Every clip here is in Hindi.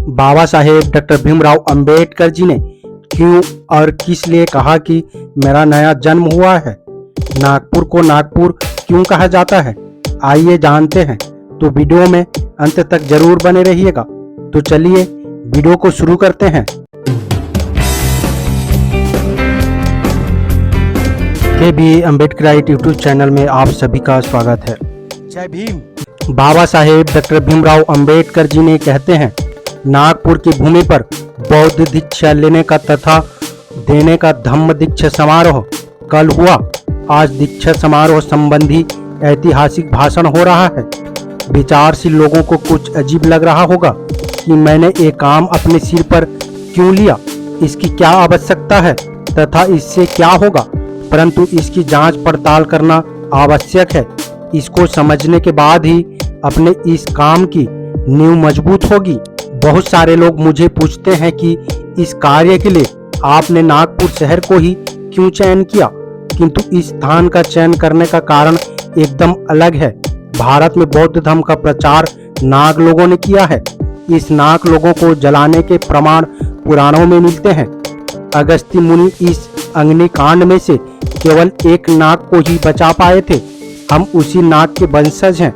बाबा साहेब डॉक्टर भीमराव अंबेडकर जी ने क्यों और किस लिए कहा कि मेरा नया जन्म हुआ है? नागपुर को नागपुर क्यों कहा जाता है? आइए जानते हैं। तो वीडियो में अंत तक जरूर बने रहिएगा। तो चलिए वीडियो को शुरू करते हैं। के अम्बेडकराइट यूट्यूब चैनल में आप सभी का स्वागत है। जय भीम। बाबा साहेब डॉक्टर भीमराव अंबेडकर जी ने कहते हैं, नागपुर की भूमि पर बौद्ध दीक्षा लेने का तथा देने का धम्म दीक्षा समारोह कल हुआ। आज दीक्षा समारोह संबंधी ऐतिहासिक भाषण हो रहा है। विचारशील लोगों को कुछ अजीब लग रहा होगा कि मैंने ये काम अपने सिर पर क्यों लिया, इसकी क्या आवश्यकता है तथा इससे क्या होगा, परंतु इसकी जांच पड़ताल करना आवश्यक है। इसको समझने के बाद ही अपने इस काम की नींव मजबूत होगी। बहुत सारे लोग मुझे पूछते हैं कि इस कार्य के लिए आपने नागपुर शहर को ही क्यों चयन किया, किंतु इस स्थान का चयन करने का कारण एकदम अलग है। भारत में बौद्ध धर्म का प्रचार नाग लोगों ने किया है। इस नाग लोगों को जलाने के प्रमाण पुराणों में मिलते हैं। अगस्त्य मुनि इस अग्निकांड में से केवल एक नाग को ही बचा पाए थे। हम उसी नाग के वंशज हैं।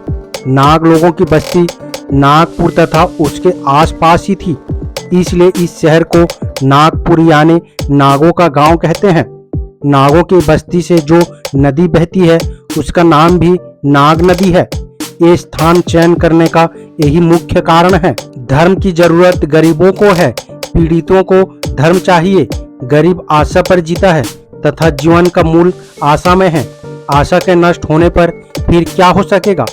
नाग लोगों की बस्ती नागपुर तथा उसके आसपास ही थी, इसलिए इस शहर को नागपुर यानी नागों का गांव कहते हैं। नागों की बस्ती से जो नदी बहती है उसका नाम भी नाग नदी है। ये स्थान चयन करने का यही मुख्य कारण है। धर्म की जरूरत गरीबों को है, पीड़ितों को धर्म चाहिए। गरीब आशा पर जीता है तथा जीवन का मूल आशा में है। आशा के नष्ट होने पर फिर क्या हो सकेगा?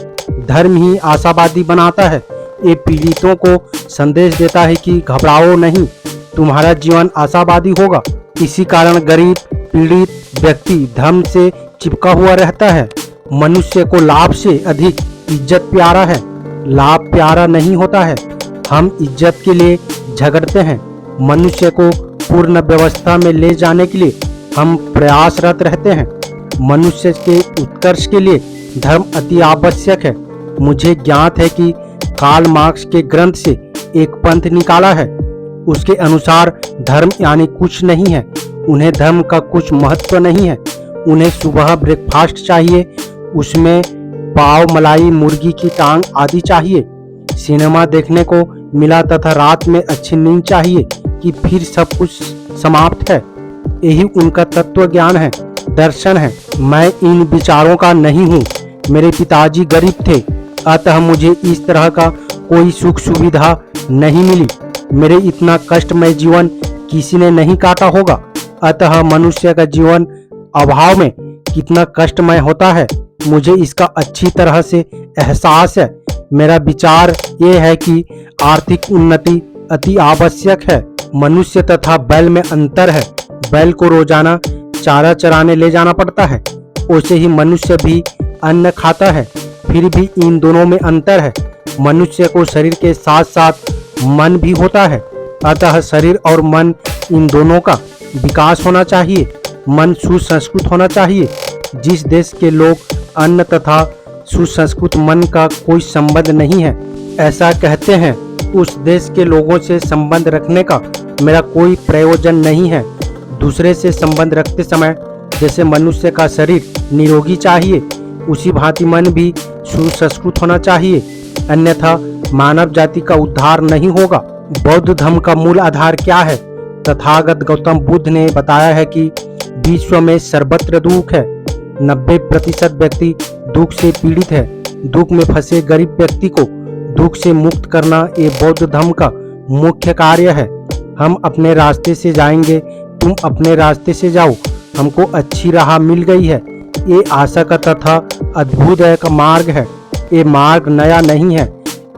धर्म ही आशावादी बनाता है। ये पीड़ितों को संदेश देता है कि घबराओ नहीं, तुम्हारा जीवन आशावादी होगा। इसी कारण गरीब पीड़ित व्यक्ति धर्म से चिपका हुआ रहता है। मनुष्य को लाभ से अधिक इज्जत प्यारा है। लाभ प्यारा नहीं होता है। हम इज्जत के लिए झगड़ते हैं। मनुष्य को पूर्ण व्यवस्था में ले जाने के लिए हम प्रयासरत रहते हैं। मनुष्य के उत्कर्ष के लिए धर्म अति आवश्यक है। मुझे ज्ञात है कि कार्ल मार्क्स के ग्रंथ से एक पंथ निकाला है। उसके अनुसार धर्म यानी कुछ नहीं है। उन्हें धर्म का कुछ महत्व नहीं है। उन्हें सुबह ब्रेकफास्ट चाहिए, उसमें पाव, मलाई, मुर्गी की टांग आदि चाहिए। सिनेमा देखने को मिला तथा रात में अच्छी नींद चाहिए कि फिर सब कुछ समाप्त है। यही उनका तत्व ज्ञान है, दर्शन है। मैं इन विचारों का नहीं हूँ। मेरे पिताजी गरीब थे, अतः मुझे इस तरह का कोई सुख सुविधा नहीं मिली। मेरे इतना कष्टमय जीवन किसी ने नहीं काटा होगा। अतः मनुष्य का जीवन अभाव में कितना कष्टमय होता है, मुझे इसका अच्छी तरह से एहसास है। मेरा विचार ये है कि आर्थिक उन्नति अति आवश्यक है। मनुष्य तथा बैल में अंतर है। बैल को रोजाना चारा चराने ले जाना पड़ता है, वैसे ही मनुष्य भी अन्न खाता है। फिर भी इन दोनों में अंतर है। मनुष्य को शरीर के साथ साथ मन भी होता है, अतः शरीर और मन इन दोनों का विकास होना चाहिए। मन सुसंस्कृत होना चाहिए। जिस देश के लोग अन्न तथा सुसंस्कृत मन का कोई संबंध नहीं है, ऐसा कहते हैं, उस देश के लोगों से संबंध रखने का मेरा कोई प्रयोजन नहीं है। दूसरे से संबंध रखते समय जैसे मनुष्य का शरीर निरोगी चाहिए, उसी भांति मन भी सुसंस्कृत होना चाहिए, अन्यथा मानव जाति का उद्धार नहीं होगा। बौद्ध धर्म का मूल आधार क्या है? तथागत गौतम बुद्ध ने बताया है कि विश्व में सर्वत्र दुख है। 90% व्यक्ति दुख से पीड़ित है। दुख में फंसे गरीब व्यक्ति को दुख से मुक्त करना ये बौद्ध धर्म का मुख्य कार्य है। हम अपने रास्ते से जाएंगे, तुम अपने रास्ते से जाओ। हमको अच्छी राह मिल गई है। ये आशा का तथा अद्भुत का मार्ग है। ये मार्ग नया नहीं है।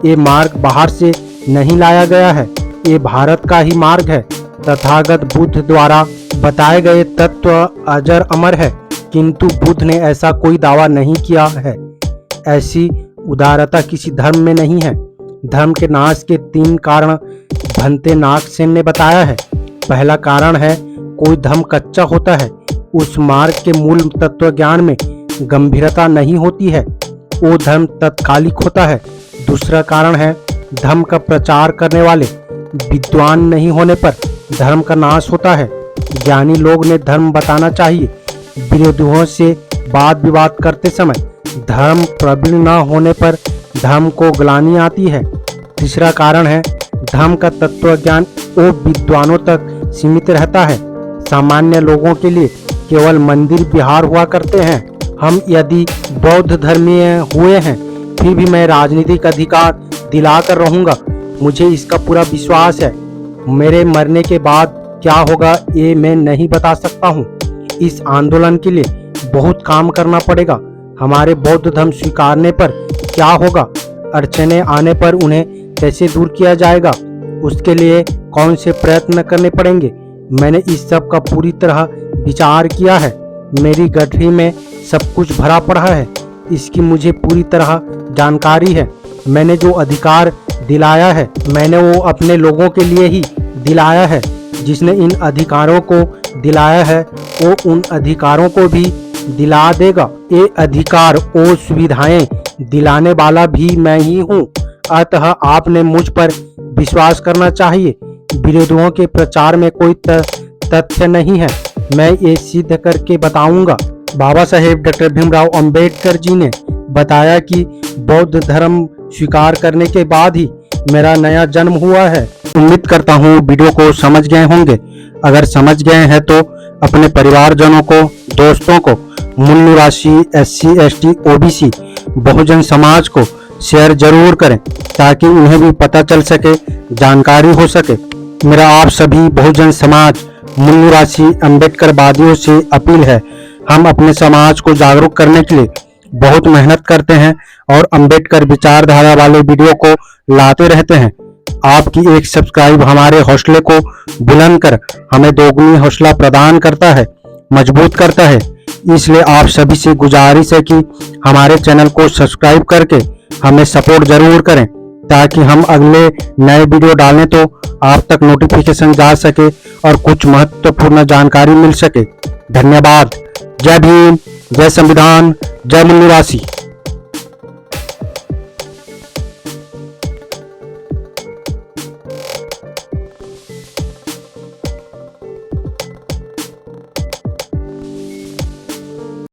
ये मार्ग बाहर से नहीं लाया गया है। ये भारत का ही मार्ग है। तथागत बुद्ध द्वारा बताए गए तत्व अजर अमर है, किंतु बुद्ध ने ऐसा कोई दावा नहीं किया है। ऐसी उदारता किसी धर्म में नहीं है। धर्म के नाश के 3 कारण भंते नागसेन ने बताया है। पहला कारण है, कोई धर्म कच्चा होता है, उस मार्ग के मूल तत्व ज्ञान में गंभीरता नहीं होती है, वो धर्म तत्कालिक होता है। दूसरा कारण है, धर्म का प्रचार करने वाले विद्वान नहीं होने पर धर्म का नाश होता है। ज्ञानी लोग ने धर्म बताना चाहिए। विरोधियों से वाद विवाद करते समय धर्म प्रबल न होने पर धर्म को ग्लानि आती है। तीसरा कारण है धर्म का तत्व ज्ञान वो विद्वानों तक सीमित रहता है। सामान्य लोगों के लिए केवल मंदिर विहार हुआ करते हैं। हम यदि बौद्ध धर्मीय हुए हैं फिर भी मैं राजनीतिक अधिकार दिलाकर रहूंगा। मुझे इसका पूरा विश्वास है। मेरे मरने के बाद क्या होगा ये मैं नहीं बता सकता हूँ। इस आंदोलन के लिए बहुत काम करना पड़ेगा। हमारे बौद्ध धर्म स्वीकारने पर क्या होगा, अड़चने आने पर उन्हें कैसे दूर किया जाएगा, उसके लिए कौन से प्रयत्न करने पड़ेंगे। मैंने इस सब का पूरी तरह विचार किया है। मेरी गठरी में सब कुछ भरा पड़ा है। इसकी मुझे पूरी तरह जानकारी है। मैंने जो अधिकार दिलाया है मैंने वो अपने लोगों के लिए ही दिलाया है। जिसने इन अधिकारों को दिलाया है वो उन अधिकारों को भी दिला देगा। ये अधिकार और सुविधाएं दिलाने वाला भी मैं ही हूँ। अतः आपने मुझ पर विश्वास करना चाहिए। विरोधियों के प्रचार में कोई तथ्य नहीं है। मैं ये सिद्ध करके बताऊंगा। बाबा साहेब डॉक्टर भीमराव अंबेडकर जी ने बताया कि बौद्ध धर्म स्वीकार करने के बाद ही मेरा नया जन्म हुआ है। उम्मीद करता हूँ वीडियो को समझ गए होंगे। अगर समझ गए हैं तो अपने परिवारजनों को, दोस्तों को, मूल निवासी, SC, ST, OBC, Bahujan Samaj को शेयर जरूर करें ताकि उन्हें भी पता चल सके, जानकारी हो सके। मेरा आप सभी बहुजन समाज, मूल निवासी अम्बेडकरवादियों से अपील है, हम अपने समाज को जागरूक करने के लिए बहुत मेहनत करते हैं और अम्बेडकर विचारधारा वाले वीडियो को लाते रहते हैं। आपकी एक सब्सक्राइब हमारे हौसले को बुलंद कर हमें दोगुनी हौसला प्रदान करता है, मजबूत करता है। इसलिए आप सभी से गुजारिश है कि हमारे चैनल को सब्सक्राइब करके हमें सपोर्ट जरूर करें ताकि हम अगले नए वीडियो डालें तो आप तक नोटिफिकेशन जा सके और कुछ महत्वपूर्ण जानकारी मिल सके। धन्यवाद। जय भीम, जय संविधान, जय मूल निवासी।